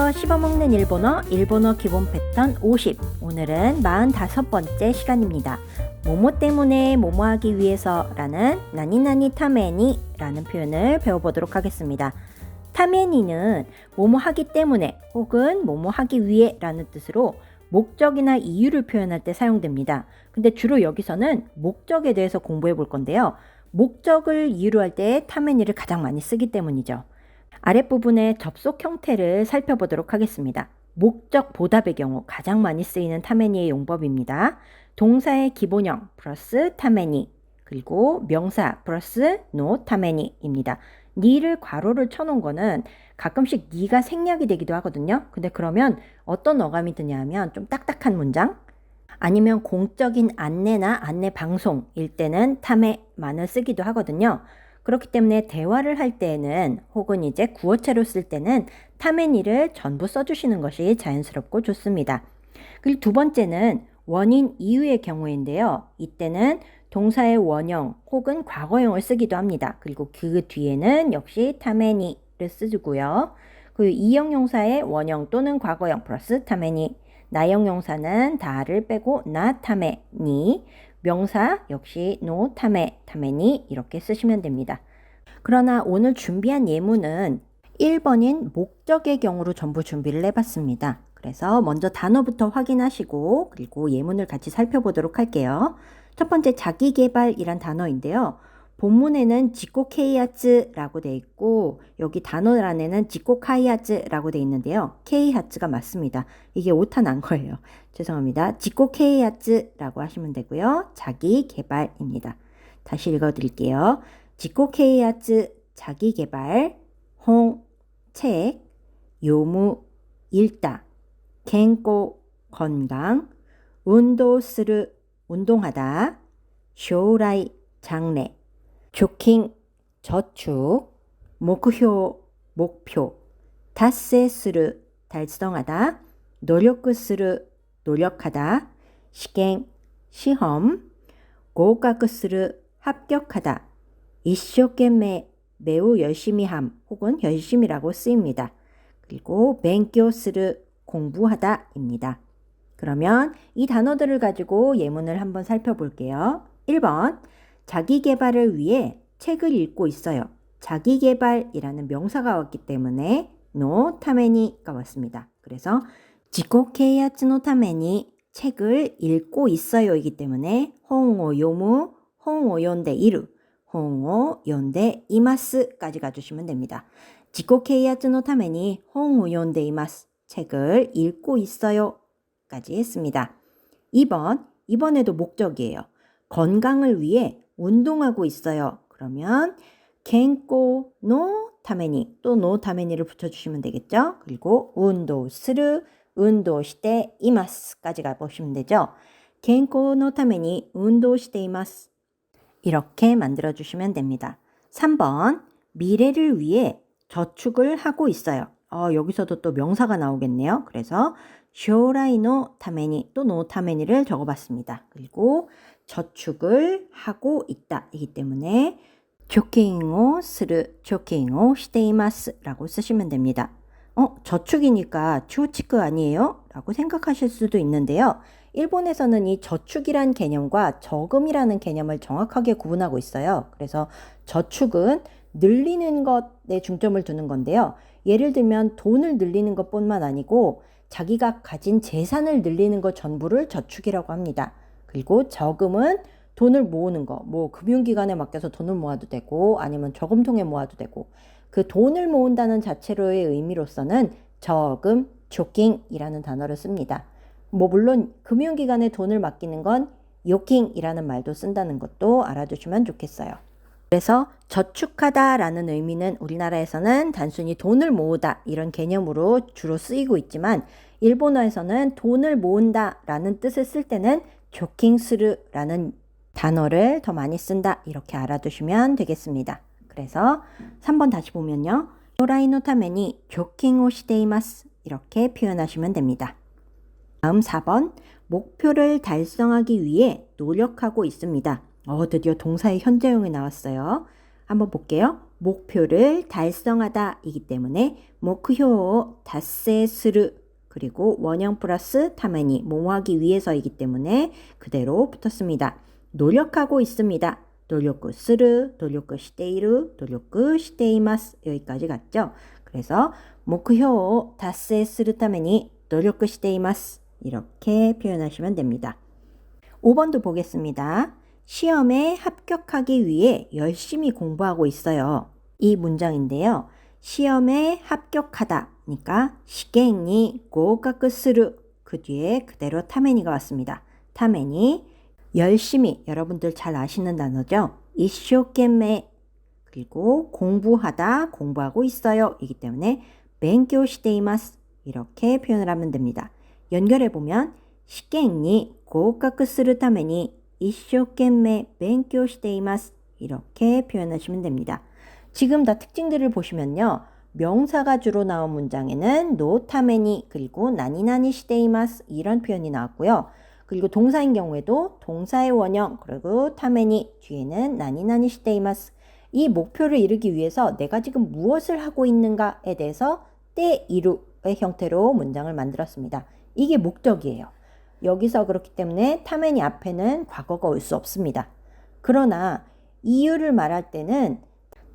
집에서 씹어먹는 일본어, 일본어 기본 패턴 50. 오늘은 45번째 시간입니다. 뭐뭐 때문에 뭐뭐 하기 위해서 라는 나니나니 타메니 라는 표현을 배워보도록 하겠습니다. 타메니는 뭐뭐 하기 때문에 혹은 뭐뭐 하기 위해 라는 뜻으로 목적이나 이유를 표현할 때 사용됩니다. 근데 주로 여기서는 목적에 대해서 공부해 볼 건데요. 목적을 이유로 할 때 타메니를 가장 많이 쓰기 때문이죠. 아랫부분의 접속 형태를 살펴보도록 하겠습니다. 목적 보답의 경우 가장 많이 쓰이는 타메니의 용법입니다. 동사의 기본형 플러스 타메니, 그리고 명사 플러스 노 타메니입니다. 니를 괄호를 쳐놓은 거는 가끔씩 니가 생략이 되기도 하거든요. 근데 그러면 어떤 어감이 드냐 하면 좀 딱딱한 문장, 아니면 공적인 안내나 안내 방송일 때는 타메만을 쓰기도 하거든요. 그렇기 때문에 대화를 할 때는 혹은 이제 구어체로 쓸 때는 타메니를 전부 써주시는 것이 자연스럽고 좋습니다. 그리고 두 번째는 원인 이유의 경우인데요. 이때는 동사의 원형 혹은 과거형을 쓰기도 합니다. 그리고 그 뒤에는 역시 타메니를 쓰고요. 그리고 이형용사의 원형 또는 과거형 플러스 타메니, 나형용사는 다를 빼고 나 타메니, 명사 역시 노 타메, 타메니 이렇게 쓰시면 됩니다. 그러나 오늘 준비한 예문은 1번인 목적의 경우로 전부 준비를 해봤습니다. 그래서 먼저 단어부터 확인하시고 그리고 예문을 같이 살펴보도록 할게요. 첫 번째 자기계발이란 단어인데요. 본문에는 지코케이하츠라고 돼 있고 여기 단어란에는 지코카이하츠라고 돼 있는데요. 케이하츠가 맞습니다. 이게 오타 난 거예요. 죄송합니다. 지코케이하츠라고 하시면 되고요. 자기계발입니다. 다시 읽어드릴게요. 지코케이하츠 자기계발, 홍, 책, 요무, 읽다, 겐고, 건강, 운도스르, 운동하다, 쇼라이, 장래, 조킹, 저축, 목표, 목표,達成する, 달성하다, 노력스르, 노력하다, 시갱, 시험, 고각스르, 합격하다, 이쇼懸命, 매우 열심히 함 혹은 열심이라고 쓰입니다. 그리고 벤교스르, 공부하다 입니다. 그러면 이 단어들을 가지고 예문을 한번 살펴볼게요. 1번, 자기계발을 위해 책을 읽고 있어요. 자기계발이라는 명사가 왔기 때문에 노 타메니가 왔습니다. 그래서 지코케이하츠 노 타메니 책을 읽고 있어요 이기 때문에 홍오 요무, 홍오 연대 이루, 홍오 연대 이마스까지 가주시면 됩니다. 지코케이하츠 노 타메니 홍오 연대 이마스, 책을 읽고 있어요 까지 했습니다. 2번, 이번에도 목적이에요. 건강을 위해 운동하고 있어요. 그러면 겐코 노 타메니, 또 노 타메니를 붙여주시면 되겠죠. 그리고 운도 스르, 운도 시테 이마스까지 가보시면 되죠. 겐코 노 타메니 운도 시테 이마스, 이렇게 만들어주시면 됩니다. 3번, 미래를 위해 저축을 하고 있어요. 여기서도 또 명사가 나오겠네요. 그래서 쇼라이 노 타메니, 또 노 타메니를 적어봤습니다. 그리고 저축을 하고 있다 이기 때문에 조킹오 스르, 조킹오 시테이마스 라고 쓰시면 됩니다. 저축이니까 추우치크 아니에요? 라고 생각하실 수도 있는데요. 일본에서는 이 저축이란 개념과 저금이라는 개념을 정확하게 구분하고 있어요. 그래서 저축은 늘리는 것에 중점을 두는 건데요. 예를 들면 돈을 늘리는 것뿐만 아니고 자기가 가진 재산을 늘리는 것 전부를 저축이라고 합니다. 그리고 저금은 돈을 모으는 거, 뭐 금융기관에 맡겨서 돈을 모아도 되고 아니면 저금통에 모아도 되고, 그 돈을 모은다는 자체로의 의미로서는 저금, 조킹이라는 단어를 씁니다. 뭐 물론 금융기관에 돈을 맡기는 건 요킹이라는 말도 쓴다는 것도 알아두시면 좋겠어요. 그래서 저축하다라는 의미는 우리나라에서는 단순히 돈을 모으다 이런 개념으로 주로 쓰이고 있지만 일본어에서는 돈을 모은다라는 뜻을 쓸 때는 조킹스르라는 단어를 더 많이 쓴다 이렇게 알아두시면 되겠습니다. 그래서 3번 다시 보면요. 쇼라이노 타메니 조킹をしています 이렇게 표현하시면 됩니다. 다음 4번, 목표를 달성하기 위해 노력하고 있습니다. 드디어 동사의 현재형이 나왔어요. 한번 볼게요. 목표를 달성하다 이기 때문에 목표達成する 그리고 원형 플러스 타메니 뭐뭐하기 위해서이기 때문에 그대로 붙었습니다. 노력하고 있습니다. 努力する, 努力している, 努力しています. 여기까지 갔죠? 그래서 目標を達成するために努力しています. 이렇게 표현하시면 됩니다. 5번도 보겠습니다. 시험에 합격하기 위해 열심히 공부하고 있어요. 이 문장인데요. 시험에 합격하다 그러니까 시경이合格する 그 뒤에 그대로 타메니가 왔습니다. 타메니 열심히 여러분들 잘 아시는 단어죠. 一生懸命 그리고 공부하다 공부하고 있어요 이기 때문에 勉強しています 이렇게 표현을 하면 됩니다. 연결해 보면 시경이 合格するために一生懸命勉強しています 이렇게 표현하시면 됩니다. 지금 다 특징들을 보시면요. 명사가 주로 나온 문장에는 노 타메니 그리고 나니나니 시테이마스 이런 표현이 나왔고요. 그리고 동사인 경우에도 동사의 원형 그리고 타메니 뒤에는 나니나니 시테이마스 이 목표를 이루기 위해서 내가 지금 무엇을 하고 있는가에 대해서 때 이루의 형태로 문장을 만들었습니다. 이게 목적이에요. 여기서 그렇기 때문에 타메니 앞에는 과거가 올 수 없습니다. 그러나 이유를 말할 때는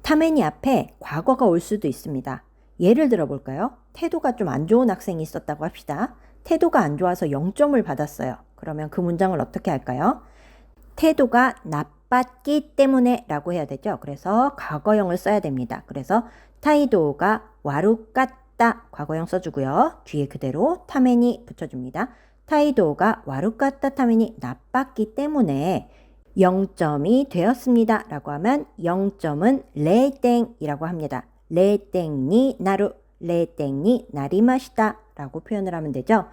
타메니 앞에 과거가 올 수도 있습니다. 예를 들어 볼까요? 태도가 좀 안 좋은 학생이 있었다고 합시다. 태도가 안 좋아서 0점을 받았어요. 그러면 그 문장을 어떻게 할까요? 태도가 나빴기 때문에 라고 해야 되죠. 그래서 과거형을 써야 됩니다. 그래서 타이도가 와루깠다 과거형 써주고요. 뒤에 그대로 타메니 붙여줍니다. 타이도가 와루깠다 타메니 나빴기 때문에 0점이 되었습니다 라고 하면 0점은 레땡이라고 합니다. 레땡이 나루, 레땡이 나리마시다 라고 표현을 하면 되죠.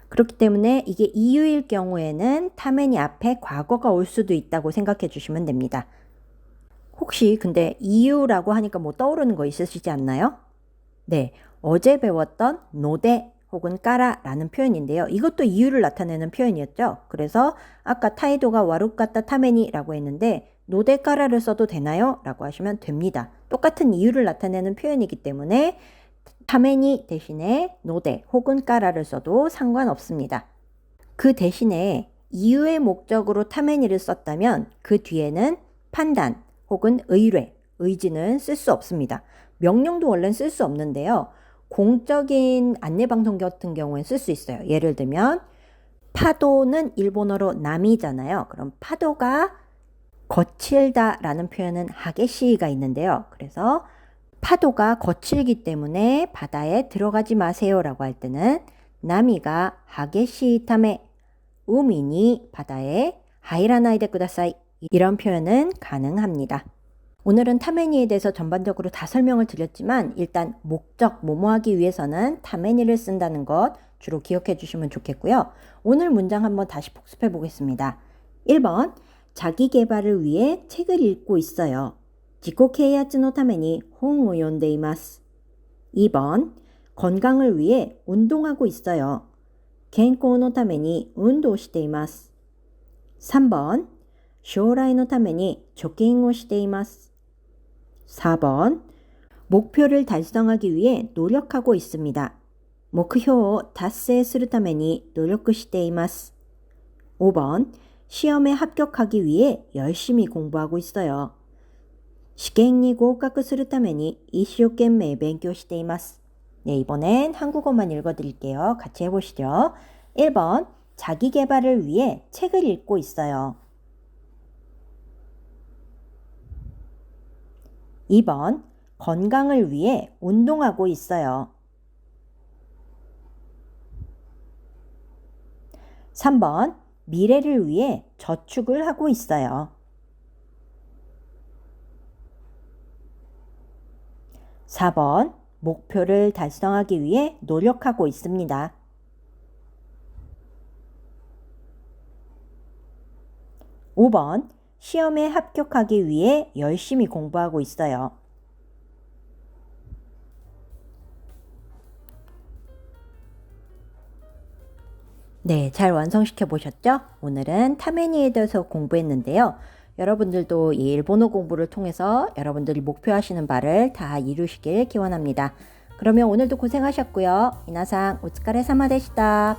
그렇기 때문에 이게 이유일 경우에는 타메니 앞에 과거가 올 수도 있다고 생각해 주시면 됩니다. 혹시 근데 이유라고 하니까 뭐 떠오르는 거 있으시지 않나요? 네, 어제 배웠던 노데 혹은 까라라는 표현인데요. 이것도 이유를 나타내는 표현이었죠. 그래서 아까 타이도가 와루깠다 타메니라고 했는데 노데 까라를 써도 되나요? 라고 하시면 됩니다. 똑같은 이유를 나타내는 표현이기 때문에 타메니 대신에 노데 혹은 까라를 써도 상관없습니다. 그 대신에 이유의 목적으로 타메니를 썼다면 그 뒤에는 판단 혹은 의뢰, 의지는 쓸 수 없습니다. 명령도 원래는 쓸 수 없는데요. 공적인 안내방송 같은 경우엔 쓸 수 있어요. 예를 들면 파도는 일본어로 남이잖아요. 그럼 파도가 거칠다 라는 표현은 하게시가 있는데요. 그래서 파도가 거칠기 때문에 바다에 들어가지 마세요 라고 할 때는 나미가 하게시 타메 우미니 바다에 하이라나이데 쿠다사이 이런 표현은 가능합니다. 오늘은 타메니에 대해서 전반적으로 다 설명을 드렸지만 일단 목적 뭐뭐하기 위해서는 타메니를 쓴다는 것 주로 기억해 주시면 좋겠고요. 오늘 문장 한번 다시 복습해 보겠습니다. 1번 자기 개발을 위해 책을 읽고 있어요. 自己啓発のために本を読んでいます. 2번 건강을 위해 운동하고 있어요. 健康のために運動しています. 3번将来のために貯金をしています. 4번 목표를 달성하기 위해 노력하고 있습니다. 目標を達成するために努力しています. 5번 시험에 합격하기 위해 열심히 공부하고 있어요. 試験に合格するために一生懸命勉強しています. 네, 이번엔 한국어만 읽어드릴게요. 같이 해보시죠. 1번 자기 개발을 위해 책을 읽고 있어요. 2번 건강을 위해 운동하고 있어요. 3번 미래를 위해 저축을 하고 있어요. 4번 목표를 달성하기 위해 노력하고 있습니다. 5번 시험에 합격하기 위해 열심히 공부하고 있어요. 네, 잘 완성시켜 보셨죠? 오늘은 타메니에 대해서 공부했는데요. 여러분들도 이 일본어 공부를 통해서 여러분들이 목표하시는 바를 다 이루시길 기원합니다. 그러면 오늘도 고생하셨고요. 미나상 오츠카레사마 데시다.